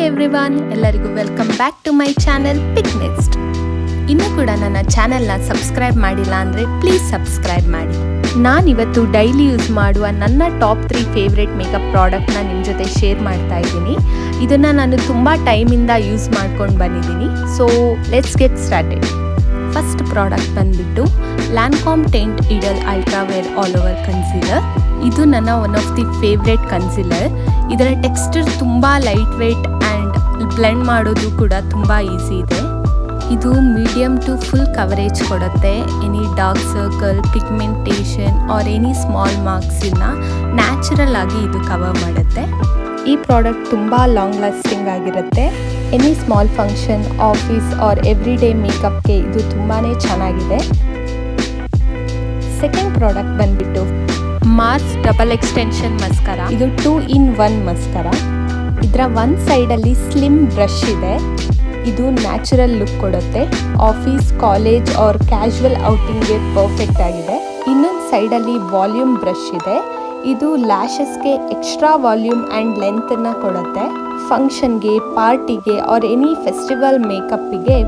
Everyone, ಎಲ್ಲರಿಗೂ welcome back to my channel pick next. ಇನ್ನೂ ಕೂಡ ನನ್ನ ಚಾನೆಲ್ನ ಸಬ್ಸ್ಕ್ರೈಬ್ ಮಾಡಿಲ್ಲ ಅಂದರೆ ಪ್ಲೀಸ್ ಸಬ್ಸ್ಕ್ರೈಬ್ ಮಾಡಿ. ನಾನಿವತ್ತು ಡೈಲಿ ಯೂಸ್ ಮಾಡುವ ನನ್ನ ಟಾಪ್ 3 ಫೇವ್ರೆಟ್ ಮೇಕಪ್ ಪ್ರಾಡಕ್ಟ್ನ ನಿಮ್ಮ ಜೊತೆ ಶೇರ್ ಮಾಡ್ತಾ ಇದ್ದೀನಿ. ಇದನ್ನು ನಾನು ತುಂಬ ಟೈಮಿಂದ ಯೂಸ್ ಮಾಡ್ಕೊಂಡು ಬಂದಿದ್ದೀನಿ. So let's get started. First product ಬಂದುಬಿಟ್ಟು Lancome teint idole ultra wear all over concealer. ಇದು ನನ್ನ one of the favourite concealer. ಇದರ ಟೆಕ್ಸ್ಚರ್ ತುಂಬ ಲೈಟ್ ವೇಟ್ ಆ್ಯಂಡ್ ಬ್ಲೆಂಡ್ ಮಾಡೋದು ಕೂಡ ತುಂಬ ಈಸಿ ಇದೆ. ಇದು ಮೀಡಿಯಮ್ ಟು ಫುಲ್ ಕವರೇಜ್ ಕೊಡುತ್ತೆ. Any dark circle, pigmentation or any small ಮಾರ್ಕ್ಸನ್ನು ನ್ಯಾಚುರಲ್ ಆಗಿ ಇದು ಕವರ್ ಮಾಡುತ್ತೆ. ಈ ಪ್ರಾಡಕ್ಟ್ ತುಂಬ ಲಾಂಗ್ ಲಾಸ್ಟಿಂಗ್ ಆಗಿರುತ್ತೆ. Any small function, office or every day ಮೇಕಪ್ಗೆ ಇದು ತುಂಬಾ ಚೆನ್ನಾಗಿದೆ. ಸೆಕೆಂಡ್ ಪ್ರಾಡಕ್ಟ್ ಬಂದುಬಿಟ್ಟು ಮಾರ್ಸ್ ಡಬಲ್ ಎಕ್ಸ್ಟೆನ್ಷನ್ ಮಸ್ಕರಾ. ಇದು 2-in-1 ಮಸ್ಕರಾ. ಇದರ ಒಂದು ಸೈಡಲ್ಲಿ ಸ್ಲಿಮ್ ಬ್ರಷ್ ಇದೆ. ಇದು ನ್ಯಾಚುರಲ್ ಲುಕ್ ಕೊಡುತ್ತೆ. ಆಫೀಸ್, ಕಾಲೇಜ್ ಆರ್ ಕ್ಯಾಶುವಲ್ ಔಟಿಂಗ್ಗೆ ಪರ್ಫೆಕ್ಟ್ ಆಗಿದೆ. ಇನ್ನೊಂದು ಸೈಡಲ್ಲಿ ವಾಲ್ಯೂಮ್ ಬ್ರಷ್ ಇದೆ. ಇದು ಲ್ಯಾಶಸ್ಗೆ ಎಕ್ಸ್ಟ್ರಾ ವಾಲ್ಯೂಮ್ ಆ್ಯಂಡ್ ಲೆಂತನ್ನು ಕೊಡುತ್ತೆ. ಫಂಕ್ಷನ್ಗೆ, ಪಾರ್ಟಿಗೆ ಆರ್ ಎನಿ ಫೆಸ್ಟಿವಲ್ ಮೇಕಪ್ಪಿಗೆ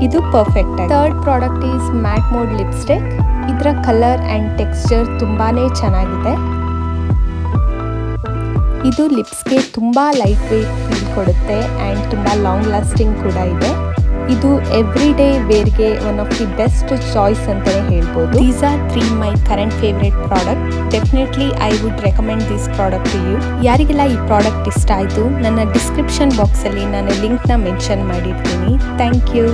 ಇದು ಪರ್ಫೆಕ್ಟ್ ಆಗಿದೆ. Third product is matte mode lipstick. ಇದರ ಕಲರ್ ಆ್ಯಂಡ್ ಟೆಕ್ಸ್ಚರ್ ತುಂಬಾ ಚೆನ್ನಾಗಿದೆ. ಇದು ಲಿಪ್ಸ್ಗೆ ತುಂಬ ಲೈಟ್ ವೇಟ್ ಫೀಲ್ ಕೊಡುತ್ತೆ ಆ್ಯಂಡ್ ತುಂಬ ಲಾಂಗ್ ಲಾಸ್ಟಿಂಗ್ ಕೂಡ ಇದೆ. ಇದು ಎವ್ರಿ ಡೇ ವೇರ್ಗೆ one of the best choice ಅಂತಲೇ ಹೇಳ್ಬೋದು. These are 3 my current favourite product. Definitely I would recommend this product to you. ಯಾರಿಗೆಲ್ಲ ಈ ಪ್ರಾಡಕ್ಟ್ ಇಷ್ಟ ಆಯಿತು, ನನ್ನ ಡಿಸ್ಕ್ರಿಪ್ಷನ್ ಬಾಕ್ಸಲ್ಲಿ ನಾನು ಲಿಂಕ್ನ ಮೆನ್ಷನ್ ಮಾಡಿರ್ತೀನಿ. Thank you.